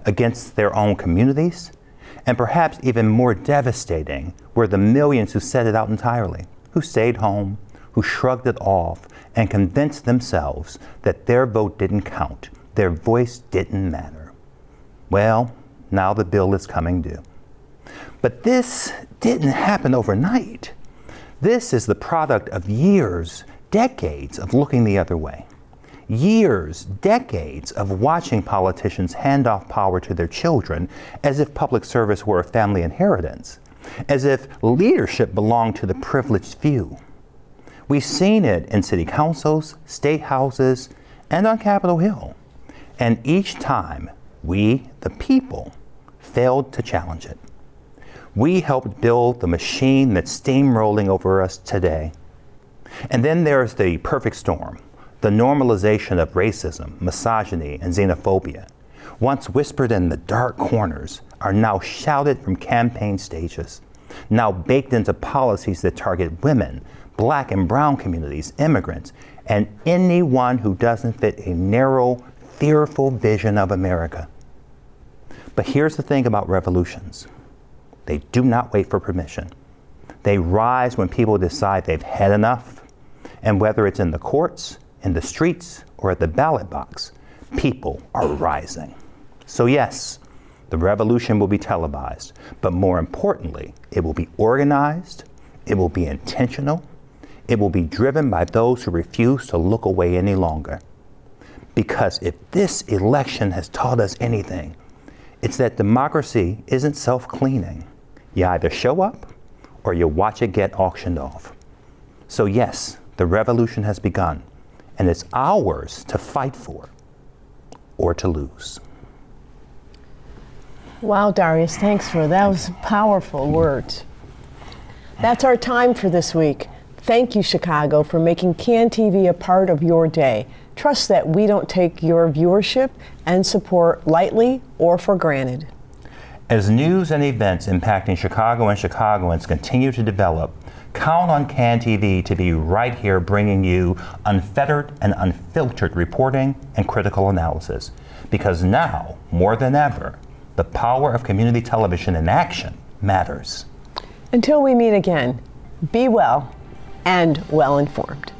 against their own communities, and perhaps even more devastating were the millions who set it out entirely, who stayed home, who shrugged it off, and convinced themselves that their vote didn't count, their voice didn't matter. Well, now the bill is coming due. But this didn't happen overnight. This is the product of years, decades of looking the other way. Years, decades of watching politicians hand off power to their children as if public service were a family inheritance, as if leadership belonged to the privileged few. We've seen it in city councils, state houses, and on Capitol Hill. And each time, we, the people, failed to challenge it. We helped build the machine that's steamrolling over us today. And then there's the perfect storm, the normalization of racism, misogyny, and xenophobia, once whispered in the dark corners, are now shouted from campaign stages, now baked into policies that target women, Black and brown communities, immigrants, and anyone who doesn't fit a narrow, fearful vision of America. But here's the thing about revolutions. They do not wait for permission. They rise when people decide they've had enough. And whether it's in the courts, in the streets, or at the ballot box, people are rising. So yes, the revolution will be televised, but more importantly, it will be organized, it will be intentional, it will be driven by those who refuse to look away any longer. Because if this election has taught us anything, it's that democracy isn't self-cleaning. You either show up or you watch it get auctioned off. So yes, the revolution has begun, and it's ours to fight for or to lose.
Wow, Darrious, thanks for those powerful words. That's our time for this week. Thank you, Chicago, for making CAN TV a part of your day. Trust that we don't take your viewership and support lightly or for granted.
As news and events impacting Chicago and Chicagoans continue to develop, count on CAN TV to be right here bringing you unfettered and unfiltered reporting and critical analysis. Because now, more than ever, the power of community television in action matters.
Until we meet again, be well and well informed.